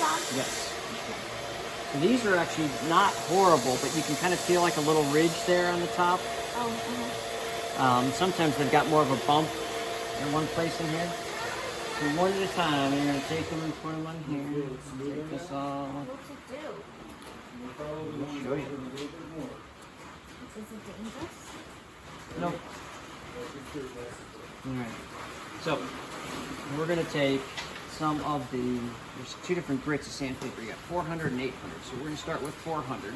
Amazon? Yes. So these are actually not horrible, but you can kind of feel like a little ridge there on the top. Oh, Sometimes they've got more of a bump in one place in here. So one at a time, and you're going to take them and put them on here. Take this off. What's it do? I'll show you. Is it dangerous? Nope. Alright. So, we're going to take some of there's two different grits of sandpaper. You got 400 and 800. So we're going to start with 400.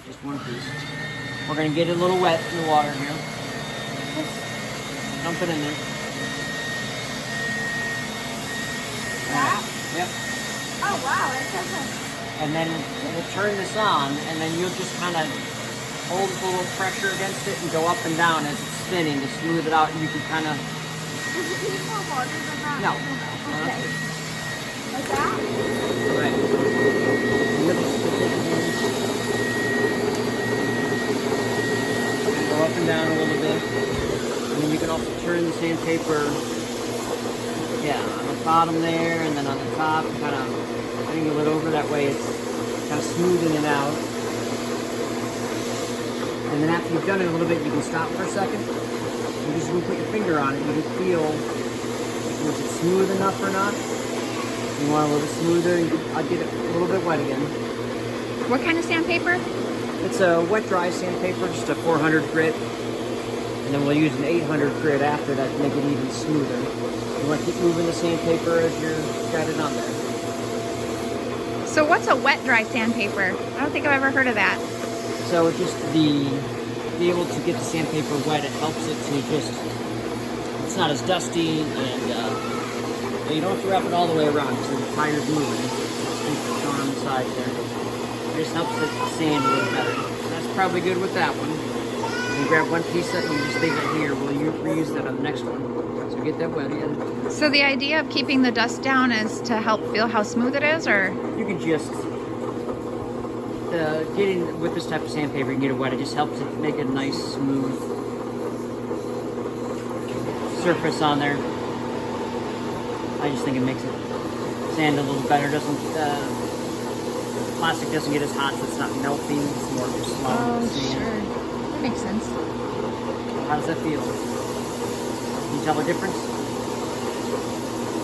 Just one piece. We're going to get it a little wet in the water here. Dump it in there. That? Yep. Oh wow, that doesn't. And then we'll turn this on, and then you'll just kind of hold a little pressure against it and go up and down as it's spinning to smooth it out, and you can kind of... Does it need more water than that? No. Okay. Like that? Right. Go up and down a little bit. And then you can also turn the sandpaper, on the bottom there, and then on the top, kind of angle it over. That way it's kind of smoothing it out. And then after you've done it a little bit, you can stop for a second. You just put your finger on it. You can feel if it's smooth enough or not. If you want a little bit smoother, I'll get it a little bit wet again. What kind of sandpaper? It's a wet dry sandpaper, just a 400 grit. And then we'll use an 800 grit after that to make it even smoother. You want to keep moving the sandpaper as you've got it on there. So what's a wet dry sandpaper? I don't think I've ever heard of that. So just be able to get the sandpaper wet, it helps it to just, it's not as dusty, and you don't have to wrap it all the way around so the tire's moving. It's on the side there. It just helps it sand a little better. That's probably good with that one. You grab one piece and you just leave it here. We'll reuse that on the next one. So get that wet again. So the idea of keeping the dust down is to help feel how smooth it is, or? You can just, getting with this type of sandpaper, you can get it wet. It just helps it make a nice, smooth surface on there. I just think it makes it sand a little better. Plastic doesn't get as hot, so it's not melting. It's more just slow. Oh, sand. sure. That makes sense. How does that feel? Can you tell the difference?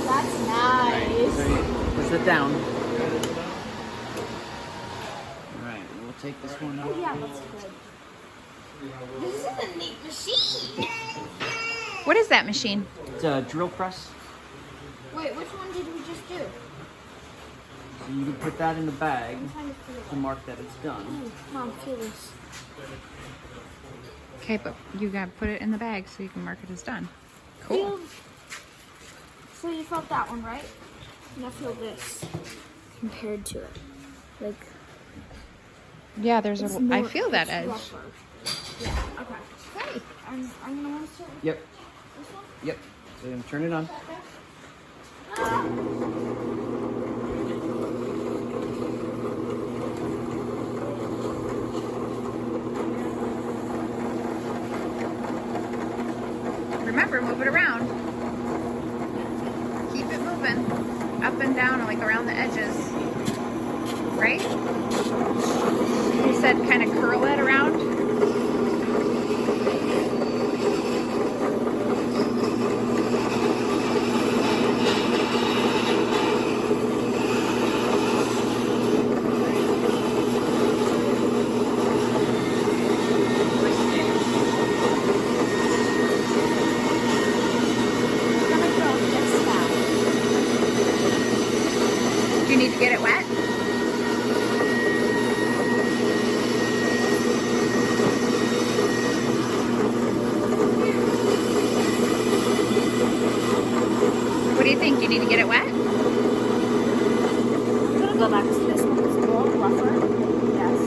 That's nice. Right. Push it down. Alright, we'll take this one out. Oh yeah, that's good. This is a neat machine. What is that machine? It's a drill press. Wait, which one did we just do? So you can put that in the bag I'm trying to feel it. to mark that it's done. Ooh, Mom, feel this. Okay, but you gotta put it in the bag so you can mark it as done. Cool. So you felt that one, right? Now feel this compared to it. Like, Yeah, there's it's a. more, I feel that it's edge. rougher. Yeah, okay. Great. I'm gonna want to start with Yep, this one. yep. So you're gonna turn it on. Remember, move it around. Keep it moving. Up and down, like around the edges. Right? You said kind of curl it around. Do you need to get it wet? What do you think? You need to get it wet? I'm gonna go back to this one. It's a little rougher. Yes.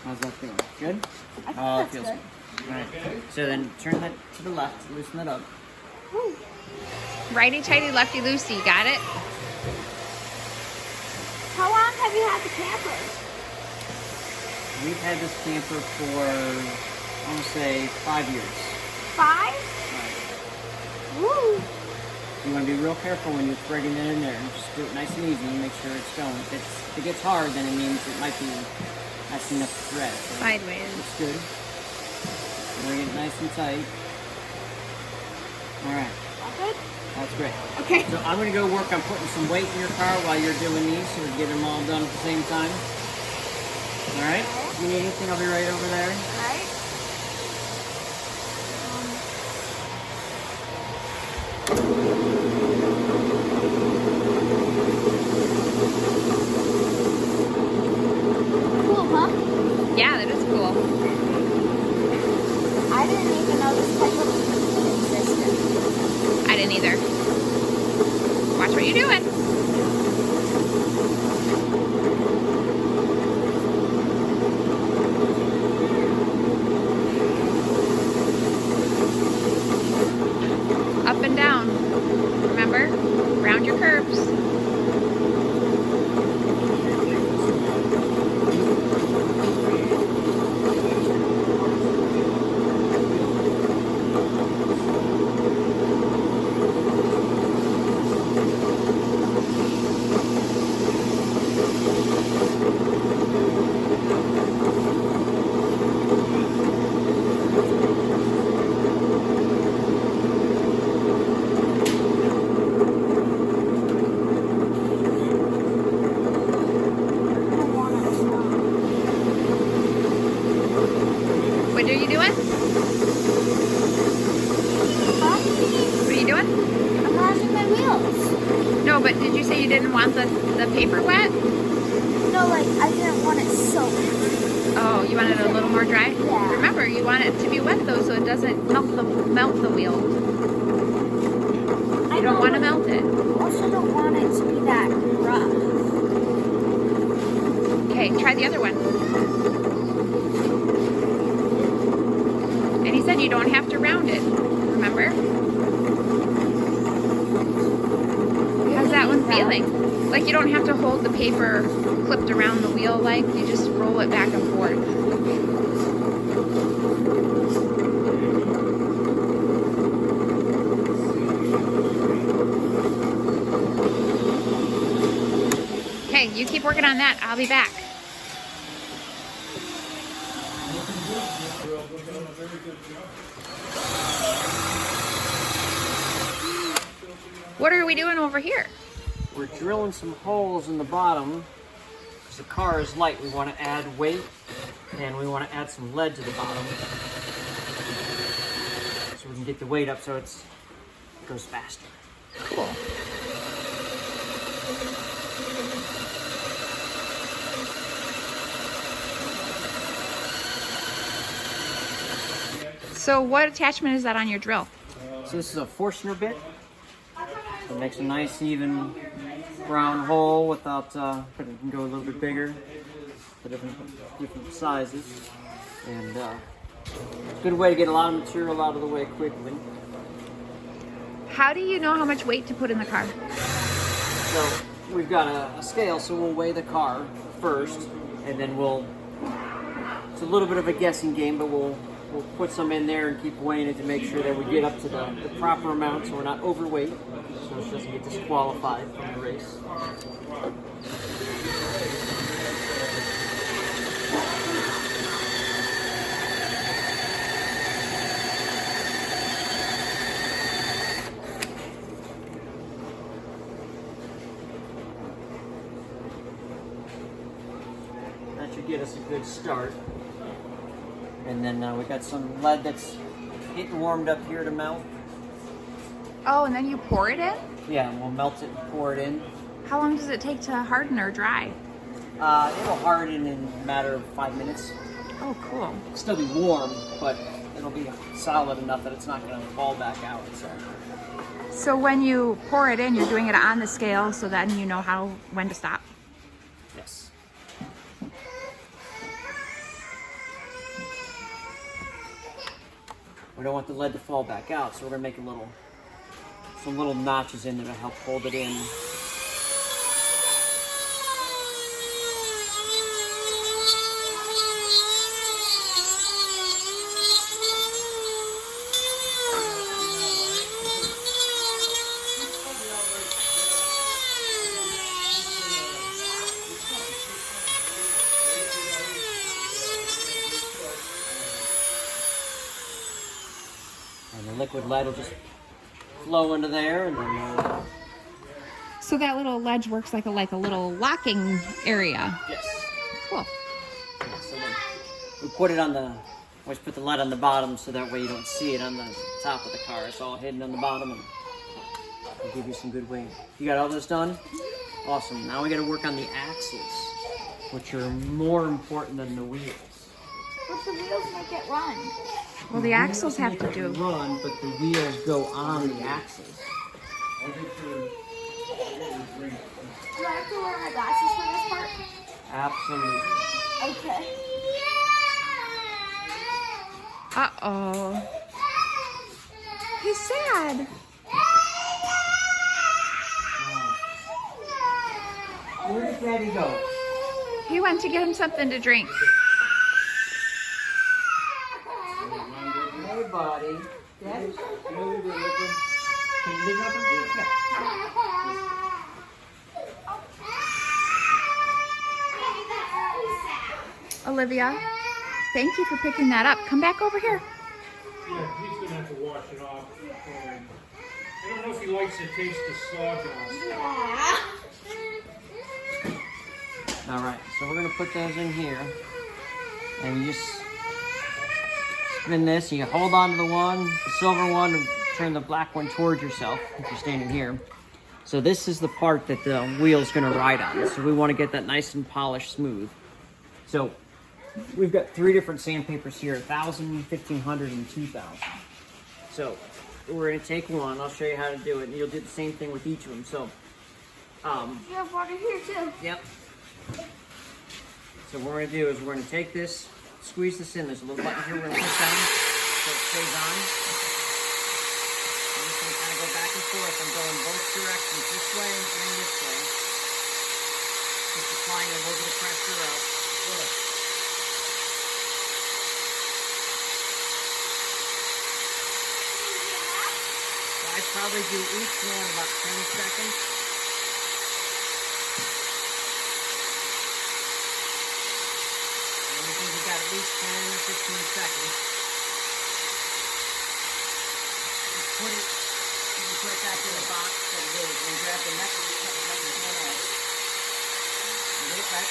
How's that feeling? Good? I think Oh, it that's feels good. good. All right. So then turn that to the left, loosen that up. Woo. Righty-tighty, lefty-loosey. Got it? How long have you had the camper? We've had this camper for, I want to say, 5 years. 5? Woo. You want to be real careful when you're threading it in there. Just do it nice and easy and make sure it's going. If it gets hard, then it means it might be nice enough to thread. So Sideways. it's good. Bring it nice and tight. All right. All good? That's great. Okay. So I'm going to go work on putting some weight in your car while you're doing these so we get them all done at the same time. All right? If you need anything, I'll be right over there. All right. Cool, huh? Yeah, that is cool. I didn't even know this type of thing existed. I didn't either. Watch what you're doing. Up and down. Remember? Round your curves. What are you doing? Huh? What are you doing? I'm washing my wheels. No, but did you say you didn't want the paper wet? No, like, I didn't want it soaked. Oh, you wanted it a little more dry? Yeah. Remember, you want it to be wet though, so it doesn't melt the wheel. You don't want to melt it. I also don't want it to be that rough. Okay, try the other one. And he said you don't have to round it. Remember? How's that one feeling? Like you don't have to hold the paper clipped around the wheel, like you just roll it back and forth. Okay, you keep working on that. I'll be back. What are we doing over here? We're drilling some holes in the bottom. Because the car is light, we want to add weight and we want to add some lead to the bottom. So we can get the weight up so it goes faster. Cool. So what attachment is that on your drill? So this is a Forstner bit. It makes a nice even round hole without, but it can go a little bit bigger for different sizes. And it's a good way to get a lot of material out of the way quickly. How do you know how much weight to put in the car? So we've got a scale, so we'll weigh the car first, and then it's a little bit of a guessing game, but we'll put some in there and keep weighing it to make sure that we get up to the proper amount so we're not overweight, so it doesn't get disqualified from the race. That should get us a good start. And then we got some lead that's getting warmed up here to melt. Oh, and then you pour it in? Yeah, and we'll melt it and pour it in. How long does it take to harden or dry? It'll harden in a matter of 5 minutes. Oh, cool. It'll still be warm, but it'll be solid enough that it's not going to fall back out. So when you pour it in, you're doing it on the scale so then you know when to stop? Yes. We don't want the lead to fall back out, so we're gonna make some little notches in there to help hold it in. And the liquid lead will just flow into there, and then So that little ledge works like a little locking area. yes. Cool. Yeah, so then we put it on the, always put the lead on the bottom so that way you don't see it on the top of the car. It's all hidden on the bottom, and it'll give you some good weight. You got all this done? Awesome. Now we got to work on the axles, which are more important than the wheels. But the wheels make it run. Well, the axles have to do. Run, but the wheels go on the axles. Do I have to wear my glasses for this part? Absolutely. Okay. Uh-oh. He's sad. Where did Daddy go? He went to get him something to drink. Hey, buddy. Daddy? Can you leave it open? Yeah. Olivia, thank you for picking that up. Come back over here. Yeah, he's gonna have to wash it off. I don't know if he likes the taste of sawdust. All right, so we're gonna put those in here, and you just spin this. You hold on to the silver one, and turn the black one towards yourself if you're standing here. So this is the part that the wheel's gonna ride on. So we want to get that nice and polished, smooth. So we've got 3 different sandpapers here: 1,000, 1,500, and 2,000. So we're gonna take one. I'll show you how to do it, and you'll do the same thing with each of them. So, You have water here too. yep. So what we're gonna do is we're gonna take this, squeeze this in. There's a little button here we're gonna push down so it stays on. I'm just gonna kind of go back and forth. I'm going both directions, this way and this way. Just applying a little bit of pressure out. I probably do each one about 10 seconds. And we think we've got at least 10 or 15 seconds. Just put it, you can put it back in the box that it is, and grab the next one edge. And get it back.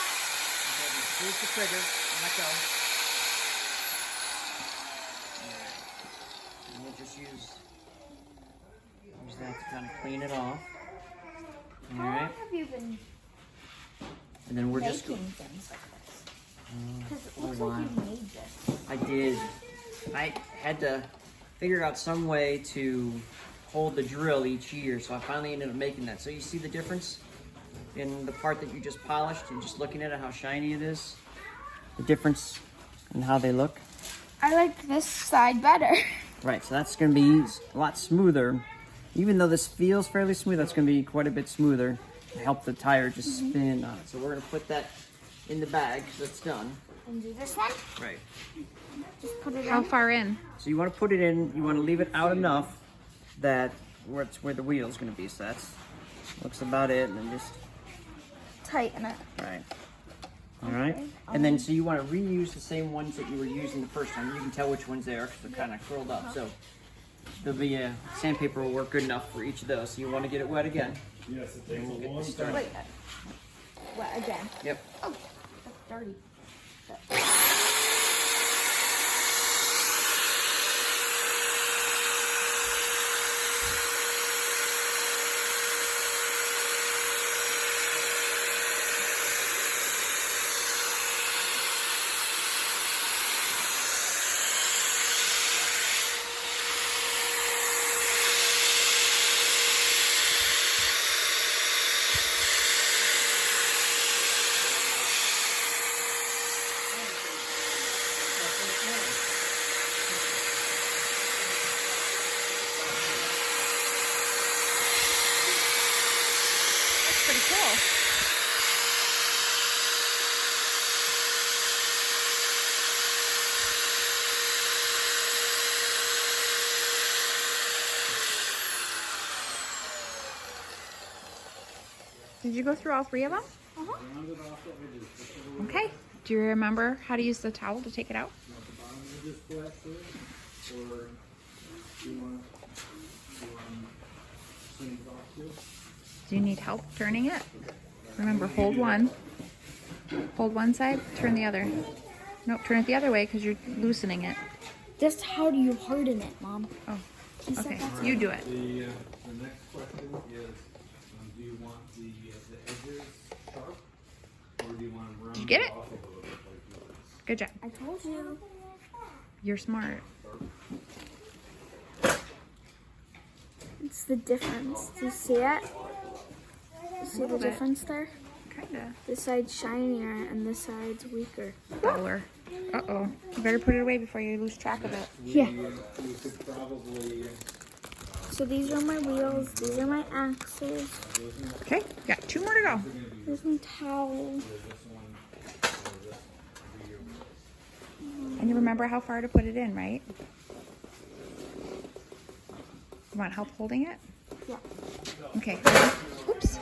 Squeeze the trigger and let go. Alright. And we'll just use that to kind of clean it off. How long Alright. have you been And then we're just making things like this? Because it a looks while. like you made this. I did. I had to figure out some way to hold the drill each year, so I finally ended up making that. So you see the difference in the part that you just polished and just looking at it, how shiny it is? The difference in how they look? I like this side better. Right, so that's going to be a lot smoother. Even though this feels fairly smooth, that's going to be quite a bit smoother to help the tire just spin on it. So we're going to put that in the bag so it's done. And do this one. Right. Just put it How in. far in? So you want to put it in, you want to leave it out enough that where the wheel's going to be. So that's looks about it, and then just Tighten it. right. All right. Okay. And then, so you want to reuse the same ones that you were using the first time. You can tell which ones they are because they're kind of curled up. So there'll be a sandpaper will work good enough for each of those. So you want to get it wet again. Yes, it And takes we'll a get long this time. started. Wait. What again? Yep. Oh, that's dirty. That's pretty cool. Did you go through all 3 of them? Okay. Do you remember how to use the towel to take it out? Do you need help turning it? Remember, hold one. Hold one side, turn the other. Nope, turn it the other way because you're loosening it. Just how do you harden it, Mom? Oh, She said okay. that's You do it. The next question is, do you want the edges sharp, or do you want them rounded Did you get it? off a little bit like yours? Good job. I told you. You're smart. It's the difference. Do you see it? You see the little bit. difference there? Kinda. This side's shinier and this side's weaker. Duller. Uh-oh. You better put it away before you lose track of it. Yeah. You could probably, So these are my wheels. These are my axles. Okay, got 2 more to go. Here's my towel. And you remember how far to put it in, right? You want help holding it? Yeah. Okay. Oops.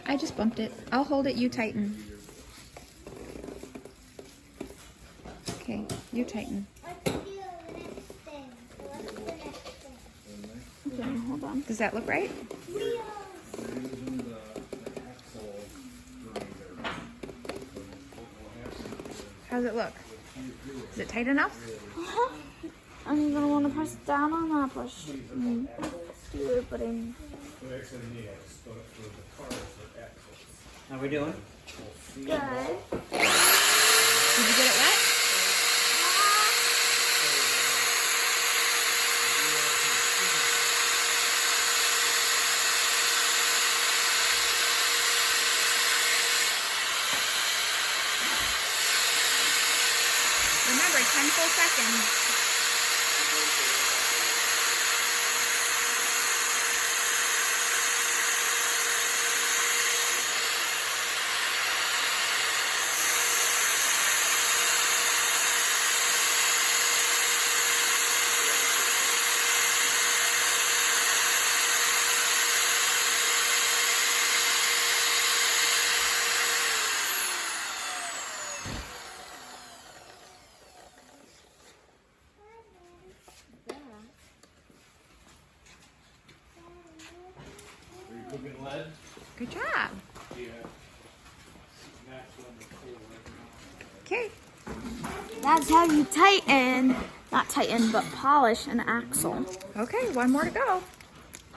I just bumped it. I'll hold it, you tighten. Okay, you tighten. Okay, hold on. Does that look right? How's it look? Is it tight enough? And you're gonna want to press down on that push. Do it, but in. How we doing? Good. Did you get it wet? Remember, 10 full seconds. are you cooking lead? Good job. Yeah. Max on the table right Okay. That's how you tighten. Not tighten, but polish an axle. Okay, 1 more to go.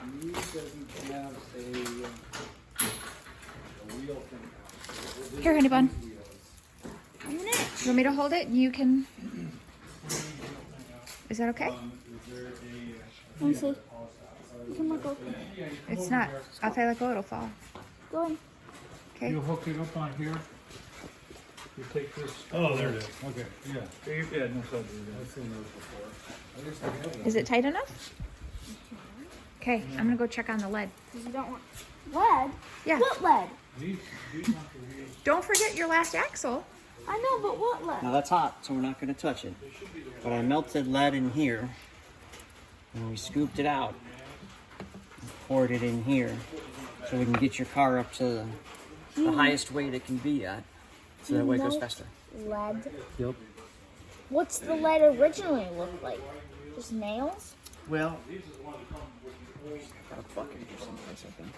now. He doesn't have a wheel thing. Here, honey bun. I'm gonna. You want me to hold it? You can. Is that okay? Let me see. You can look open. It's not. If I let go, it'll fall. Go in. Okay. You hook it up on here. You take this. Oh, there it is. Okay, yeah. Yeah, no, so I've seen those before. I used to have them. Is it tight enough? Okay, I'm gonna go check on the lead. Because you don't want lead. Yeah. What lead? these want to read. Don't forget your last axle. I know, but what lead? Now that's hot, so we're not going to touch it. But I melted lead in here, and we scooped it out, poured it in here, so we can get your car up to the highest weight it can be at. So that way it goes faster. Lead. Yep. What's the lead originally look like? Just nails? Well, got a bucket here someplace, I think.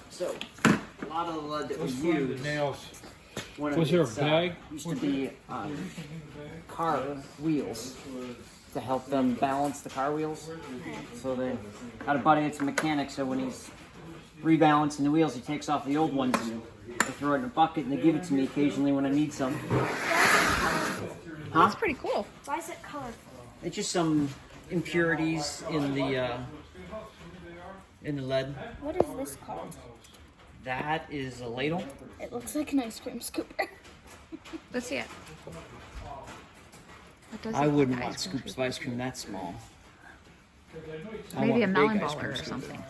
So, a lot of the lead that we Let's find use. the nails. One Was of there a its, bag? Used to be car wheels to help them balance the car wheels. So they got a buddy that's a mechanic, so when he's rebalancing the wheels, he takes off the old ones and they throw it in a bucket and they give it to me occasionally when I need some. That's pretty cool. Why is it colorful? It's just some impurities in the lead. What is this called? That is a ladle. It looks like an ice cream scooper. Let's see it. It does I look wouldn't like want ice cream scoops of ice cream that small. I Maybe want a big melon ice cream baller or scoop. something.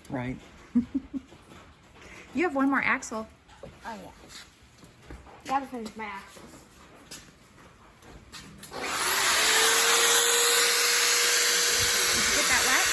Right. You have one more axle. Oh yeah. Gotta finish my axles. Did you get that wet?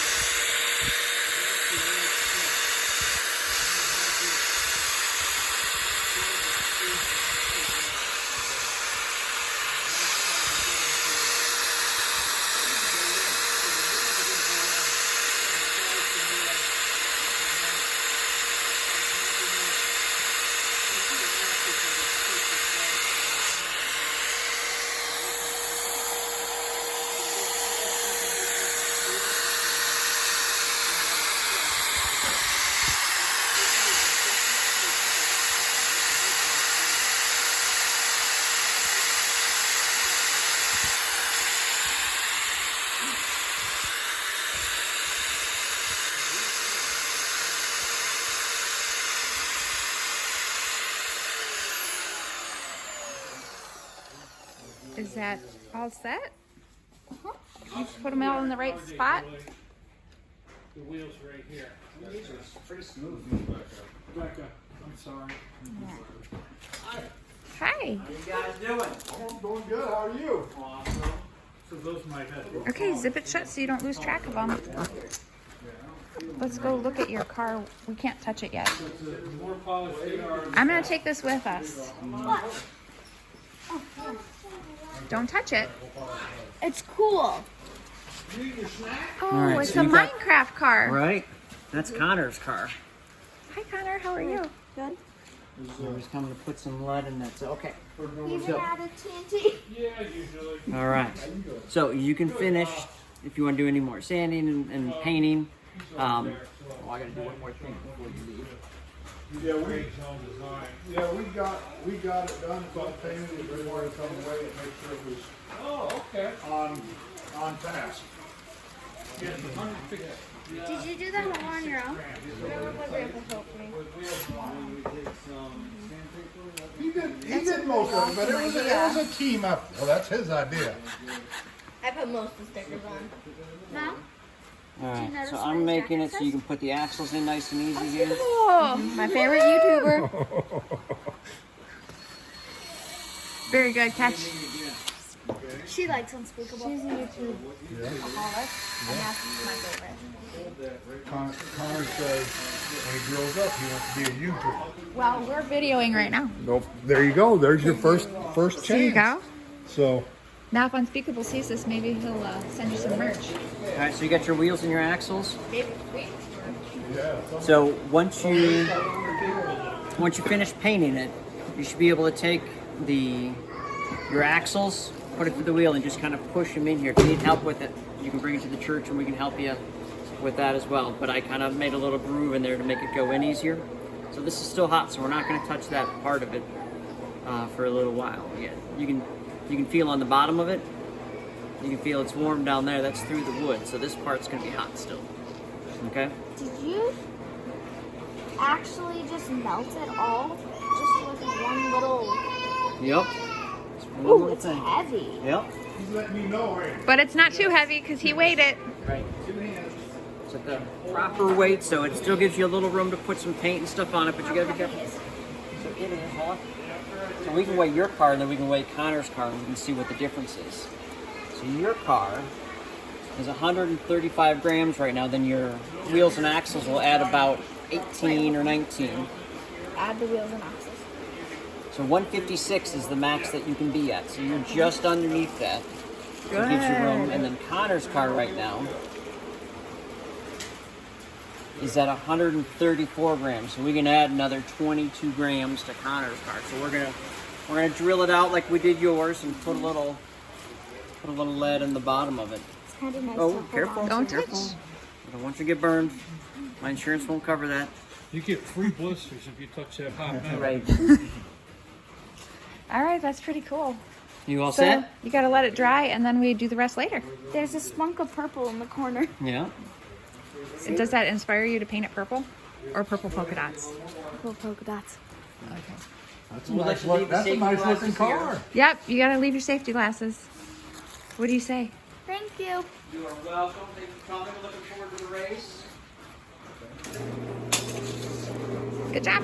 Is that all set? You put them all in the right spot? The wheels right here. Pretty smooth. Rebecca, I'm sorry. Hi. How you guys doing? I'm doing good. How are you? Awesome. So those might have to. Okay, zip it shut so you don't lose track of them. Let's go look at your car. We can't touch it yet. The more polished they are, I'm gonna take this with us. Don't touch it. It's cool. Oh, All right, it's so a you got- Minecraft car. Right? That's Connor's car. Hi, Connor. How are you? Good. So he's coming to put some lead in that. So, okay. Even added TNT. yeah, usually. All right. So you can finish if you want to do any more sanding and painting. Oh, I got to do one more thing before you leave. Yeah, Great zone design. we got it done. So I painted it. We wanted to come away and make sure it was Oh, okay. on task. Yeah, 150. Did you do that all on your own? My grandpa helped me. He did most of it, but it was a team effort. Well, that's his idea. I put most of the stickers on. No? All right. notice So what I'm his making jacket it so you can put the axles in nice and easy here. Oh, my favorite YouTuber. Very good catch. She likes Unspeakable. She's a YouTube. And that's my favorite. Connor says when he grows up, he wants to be a YouTuber. Well, we're videoing right now. Nope. There you go. There's your first chance. There you go. So Now, if Unspeakable sees this, maybe he'll send you some merch. All right. So you got your wheels and your axles. Maybe. yeah. So once you finish painting it, you should be able to take your axles, put it through the wheel, and just kind of push them in here. If you need help with it, you can bring it to the church and we can help you with that as well. But I kind of made a little groove in there to make it go in easier. So this is still hot, so we're not going to touch that part of it for a little while. Yeah, you can feel on the bottom of it. You can feel it's warm down there. That's through the wood. So this part's going to be hot still. Okay. Did you actually just melt it all? Just with one little... Yep. Just one Ooh, little it's thing. heavy. Yep. He's letting me know, right? But it's not too heavy because he weighed it. Right. It's at the proper weight, so it still gives you a little room to put some paint and stuff on it, but you gotta be careful. So it is hot. So we can weigh your car, and then we can weigh Connor's car, and we can see what the difference is. So your car is 135 grams right now, then your wheels and axles will add about 18 or 19. add the wheels and axles. So 156 is the max that you can be at. So you're just underneath that. So it gives you room. And then Connor's car right now is at 134 grams. So we can add another 22 grams to Connor's car. So we're gonna drill it out like we did yours and put a little lead in the bottom of it. It's kind of nice. Oh, careful! Don't Careful! touch. I don't want you to get burned. My insurance won't cover that. You get 3 blisters if you touch that hot metal. Right. All right, that's pretty cool. You all So set? you gotta let it dry, and then we do the rest later. There's a spunk of purple in the corner. Yeah. Does that inspire you to paint it purple, or purple polka dots? Purple polka dots. Okay. That's a We'll nice, let you leave the that's a safety nice looking glasses here. car. Yep, you gotta leave your safety glasses. What do you say? Thank you. You are welcome. Thank you for coming. We're looking forward to the race. Good job.